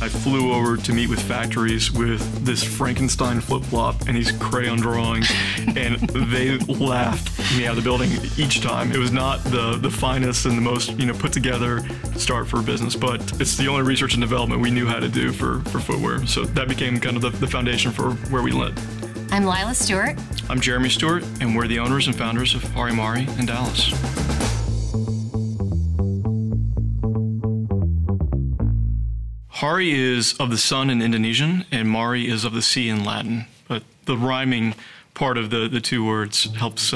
I flew over to meet with factories with this Frankenstein flip-flop and these crayon drawings, and they laughed me out of the building each time. It was not the finest and the most put together start for a business, but it's the only research and development we knew how to do for footwear. So that became kind of the foundation for where we led. I'm Lila Stewart. I'm Jeremy Stewart, and we're the owners and founders of Hari Mari in Dallas. Hari is of the sun in Indonesian, and Mari is of the sea in Latin. But the rhyming part of the two words helps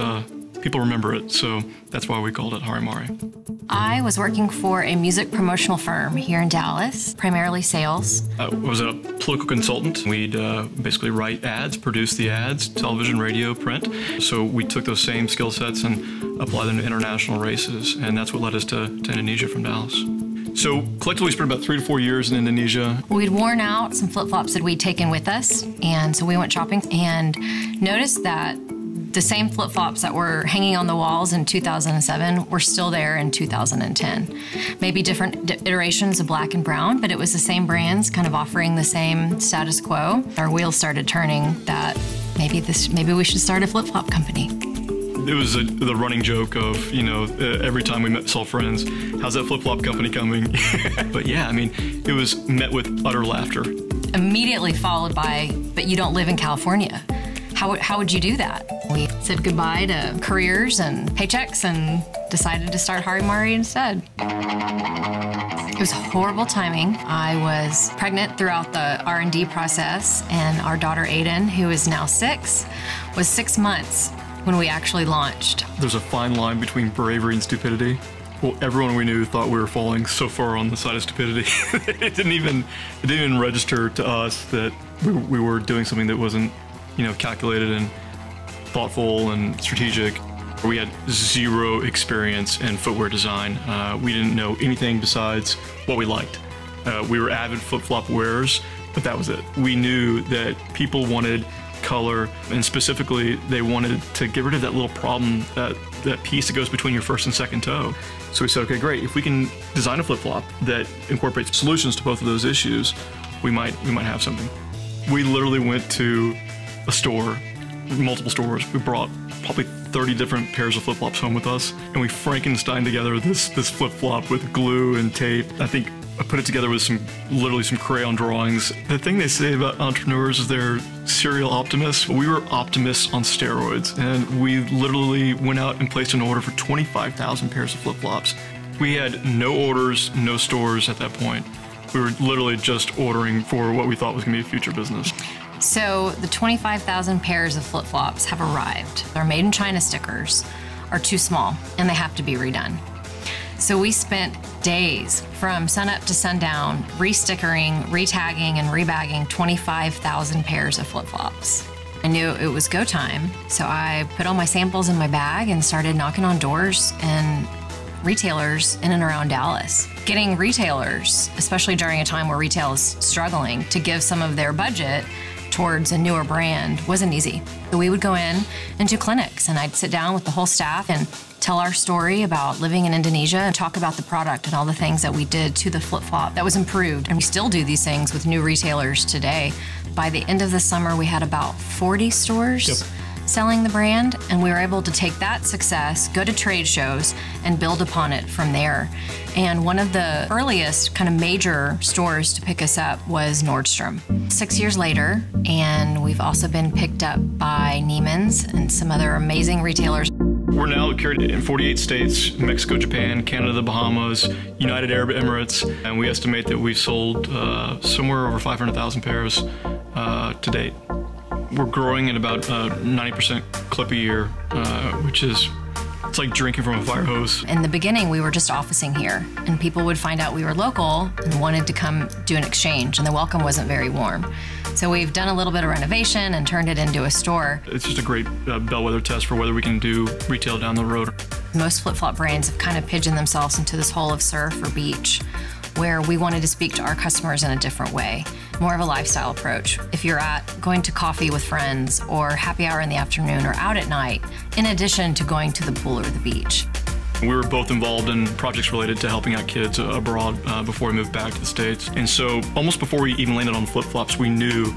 people remember it, so that's why we called it Hari Mari. I was working for a music promotional firm here in Dallas, primarily sales. I was a political consultant. We'd basically write ads, produce the ads, television, radio, print. So we took those same skill sets and applied them to international races, and that's what led us to Indonesia from Dallas. So collectively we spent about 3 to 4 years in Indonesia. We'd worn out some flip-flops that we'd taken with us, and so we went shopping and noticed that the same flip-flops that were hanging on the walls in 2007 were still there in 2010. Maybe different iterations of black and brown, but it was the same brands kind of offering the same status quo. Our wheels started turning that maybe we should start a flip-flop company. It was the running joke of, every time we saw friends, how's that flip-flop company coming? But yeah, I mean, it was met with utter laughter. Immediately followed by, but you don't live in California. How would you do that? We said goodbye to careers and paychecks and decided to start Hari Mari instead. It was horrible timing. I was pregnant throughout the R&D process, and our daughter Aiden, who is now 6, was 6 months when we actually launched. There's a fine line between bravery and stupidity. Well, everyone we knew thought we were falling so far on the side of stupidity. It didn't even register to us that we were doing something that wasn't, calculated and thoughtful and strategic. We had zero experience in footwear design. We didn't know anything besides what we liked. We were avid flip-flop wearers, but that was it. We knew that people wanted color, and specifically they wanted to get rid of that little problem, that piece that goes between your first and second toe. So we said, okay, great, if we can design a flip-flop that incorporates solutions to both of those issues, we might have something. We literally went to a store, multiple stores. We brought probably 30 different pairs of flip-flops home with us, and we Frankenstein together this flip-flop with glue and tape. I think I put it together with literally some crayon drawings. The thing they say about entrepreneurs is they're serial optimists. We were optimists on steroids, and we literally went out and placed an order for 25,000 pairs of flip-flops. We had no orders, no stores at that point. We were literally just ordering for what we thought was going to be a future business. So the 25,000 pairs of flip-flops have arrived. Our Made in China stickers are too small, and they have to be redone. So we spent days from sunup to sundown re-stickering, re-tagging, and rebagging 25,000 pairs of flip-flops. I knew it was go time, so I put all my samples in my bag and started knocking on doors and retailers in and around Dallas. Getting retailers, especially during a time where retail is struggling, to give some of their budget towards a newer brand wasn't easy. So we would go in and do clinics, and I'd sit down with the whole staff and tell our story about living in Indonesia and talk about the product and all the things that we did to the flip-flop that was improved. And we still do these things with new retailers today. By the end of the summer, we had about 40 stores selling the brand, and we were able to take that success, go to trade shows, and build upon it from there. And one of the earliest kind of major stores to pick us up was Nordstrom. 6 years later, and we've also been picked up by Neiman's and some other amazing retailers. We're now carried in 48 states, Mexico, Japan, Canada, the Bahamas, United Arab Emirates, and we estimate that we've sold somewhere over 500,000 pairs to date. We're growing at about 90% clip a year, which is, it's like drinking from a fire hose. In the beginning, we were just officing here, and people would find out we were local and wanted to come do an exchange, and the welcome wasn't very warm. So we've done a little bit of renovation and turned it into a store. It's just a great bellwether test for whether we can do retail down the road. Most flip-flop brands have kind of pigeoned themselves into this hole of surf or beach, where we wanted to speak to our customers in a different way, more of a lifestyle approach. If you're going to coffee with friends or happy hour in the afternoon or out at night, in addition to going to the pool or the beach. We were both involved in projects related to helping out kids abroad before we moved back to the States. And so almost before we even landed on flip-flops, we knew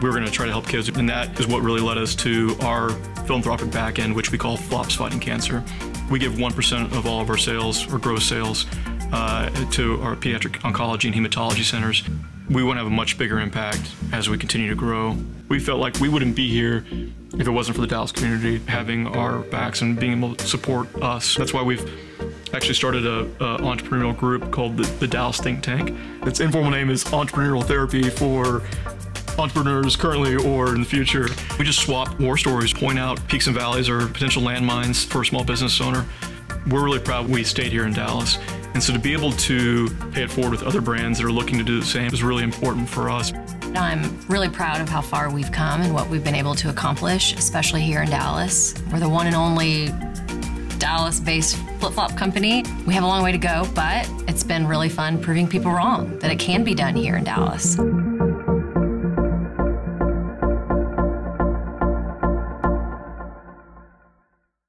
we were going to try to help kids. And that is what really led us to our philanthropic back end, which we call Flops Fighting Cancer. We give 1% of all of our sales, or gross sales, to our pediatric oncology and hematology centers. We want to have a much bigger impact as we continue to grow. We felt like we wouldn't be here if it wasn't for the Dallas community having our backs and being able to support us. That's why we've actually started an entrepreneurial group called the Dallas Think Tank. Its informal name is Entrepreneurial Therapy for entrepreneurs currently or in the future. We just swap war stories, point out peaks and valleys or potential landmines for a small business owner. We're really proud we stayed here in Dallas. And so to be able to pay it forward with other brands that are looking to do the same is really important for us. I'm really proud of how far we've come and what we've been able to accomplish, especially here in Dallas. We're the one and only Dallas-based flip-flop company. We have a long way to go, but it's been really fun proving people wrong that it can be done here in Dallas.